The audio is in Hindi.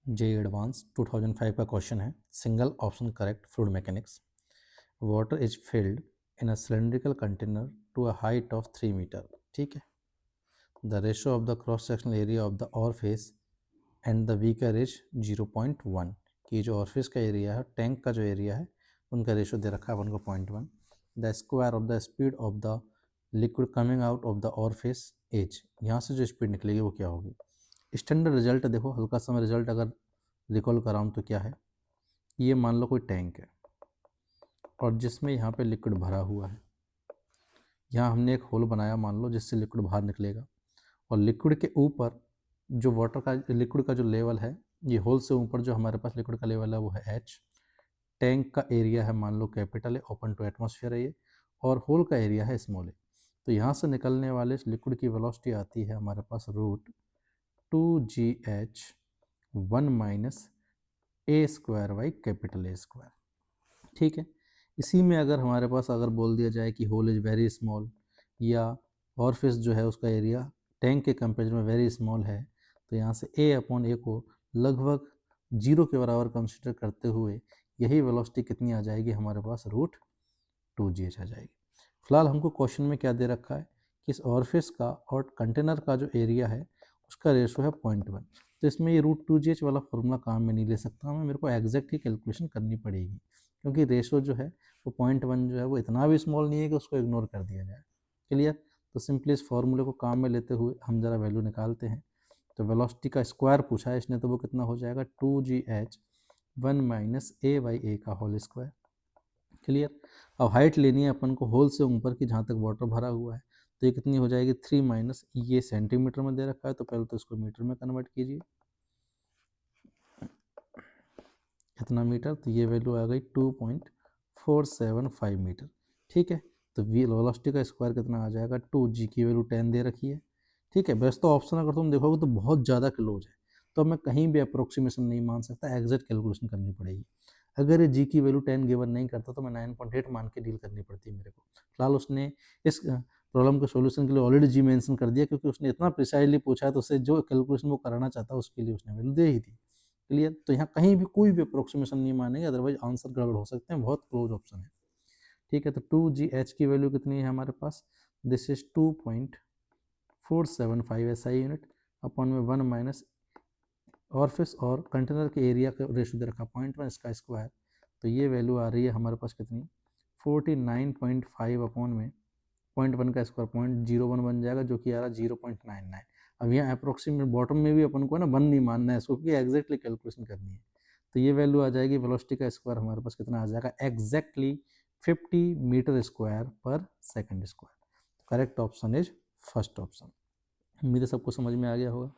जेईई एडवांस 2005 का क्वेश्चन है, single option correct, fluid mechanics. Water is filled in a cylindrical container to a height of 3 metre. ठीक है। The ratio of the cross sectional area of the orifice and the beaker is 0.1। कि जो ऑरफेस का एरिया है, टैंक का जो एरिया है, उनका रेशियो दे रखा है 1.1। The square of the speed of the liquid coming out of the orifice is, यहाँ से जो स्पीड निकलेगी वो क्या होगी। स्टैंडर्ड रिजल्ट देखो, हल्का सा मैं रिजल्ट अगर रिकॉल कराऊँ तो क्या है, ये मान लो कोई टैंक है और जिसमें यहाँ पे लिक्विड भरा हुआ है। यहाँ हमने एक होल बनाया मान लो, जिससे लिक्विड बाहर निकलेगा, और लिक्विड के ऊपर जो वाटर का लिक्विड का जो लेवल है, ये होल से ऊपर जो हमारे पास लिक्विड का लेवल है वो है h। टैंक का एरिया है मान लो कैपिटल है, ओपन टू एटमॉस्फेयर है ये, और होल का एरिया है स्मॉल है। तो यहाँ से निकलने वाले लिक्विड की वेलोसिटी आती है हमारे पास √2gh 1 minus A square by capital A square. ठीक है। इसी में अगर हमारे पास अगर बोल दिया जाए कि होल इज वेरी स्मॉल, या ऑरफिस जो है उसका एरिया टैंक के कंपेरिजन में वेरी स्मॉल है, तो यहाँ से ए अपॉन ए को लगभग 0 के बराबर कंसिडर करते हुए यही वेलोसिटी कितनी आ जाएगी हमारे पास, √2gh आ जाएगी। फिलहाल हमको क्वेश्चन में क्या दे रखा है कि इस ऑरफिस का और कंटेनर का जो एरिया है उसका रेशो है 0.1। तो इसमें ये √2gh वाला फॉर्मूला काम में नहीं ले सकता मैं, मेरे को एग्जैक्ट ही कैलकुलेशन करनी पड़ेगी, क्योंकि रेशो जो है वो 0.1 जो है वो इतना भी स्मॉल नहीं है कि उसको इग्नोर कर दिया जाए। क्लियर। तो सिंपली इस फॉर्मूले को काम में लेते हुए हम ज़रा वैल्यू निकालते हैं। तो वेलोसिटी का स्क्वायर पूछा है इसने, तो वो कितना हो जाएगा, 2gh 1 माइनस ए बाई ए का होल स्क्वायर। क्लियर। अब हाइट लेनी है अपन को होल से ऊपर की, जहाँ तक वाटर भरा हुआ है, तो ये कितनी हो जाएगी, 3 माइनस, ये सेंटीमीटर में दे रखा है तो पहले तो इसको मीटर में कन्वर्ट कीजिए। कितना मीटर, तो ये वैल्यू आ गई 2.475 मीटर। ठीक है। तो वेलोसिटी का स्क्वायर कितना आ जाएगा, 2g की वैल्यू 10 दे रखी है। ठीक है। वैसे तो ऑप्शन अगर तुम देखोगे तो बहुत ज़्यादा क्लोज है, तो मैं कहीं भी अप्रोक्सीमेशन नहीं मान सकता, एग्जैक्ट कैलकुलेशन करनी पड़ेगी। अगर ये जी की वैल्यू 10 गिवन नहीं करता तो मैं 9.8 मान के डील करनी पड़ती है मेरे को। फिलहाल उसने इस प्रॉब्लम के सॉल्यूशन के लिए ऑलरेडी जी मेंशन कर दिया, क्योंकि उसने इतना प्रिसाइजली पूछा है, तो उससे जो कैलकुलेशन वो कराना चाहता है उसके लिए उसने वैल्यू दे ही दी। क्लियर। तो यहाँ कहीं भी कोई भी अप्रोक्सीमेशन नहीं मानेंगे, अदरवाइज आंसर गड़बड़ हो सकते हैं, बहुत क्लोज ऑप्शन है। ठीक है। तो 2gh की वैल्यू कितनी है हमारे पास, this is 2.475 SI unit upon में 1 माइनस ऑरफिस और कंटेनर के एरिया का रेशो दे रखा 0.1, इसका स्क्वायर। तो ये वैल्यू आ रही है हमारे पास कितनी, 49.5 अपॉन में 0.1 का स्क्वायर 0.01 बन जाएगा, जो कि आ रहा है 0.99। अब यहाँ अप्रोक्सीमेट बॉटम में भी अपन को ना 1 नहीं मानना है इसको, क्योंकि एग्जैक्टली कैलकुलेशन करनी है। तो ये वैल्यू आ जाएगी, वेलोसिटी का स्क्वायर हमारे पास कितना आ जाएगा, एग्जैक्टली 50 मीटर स्क्वायर पर second square. Correct option is first option. उम्मीद है सबको समझ में आ गया होगा।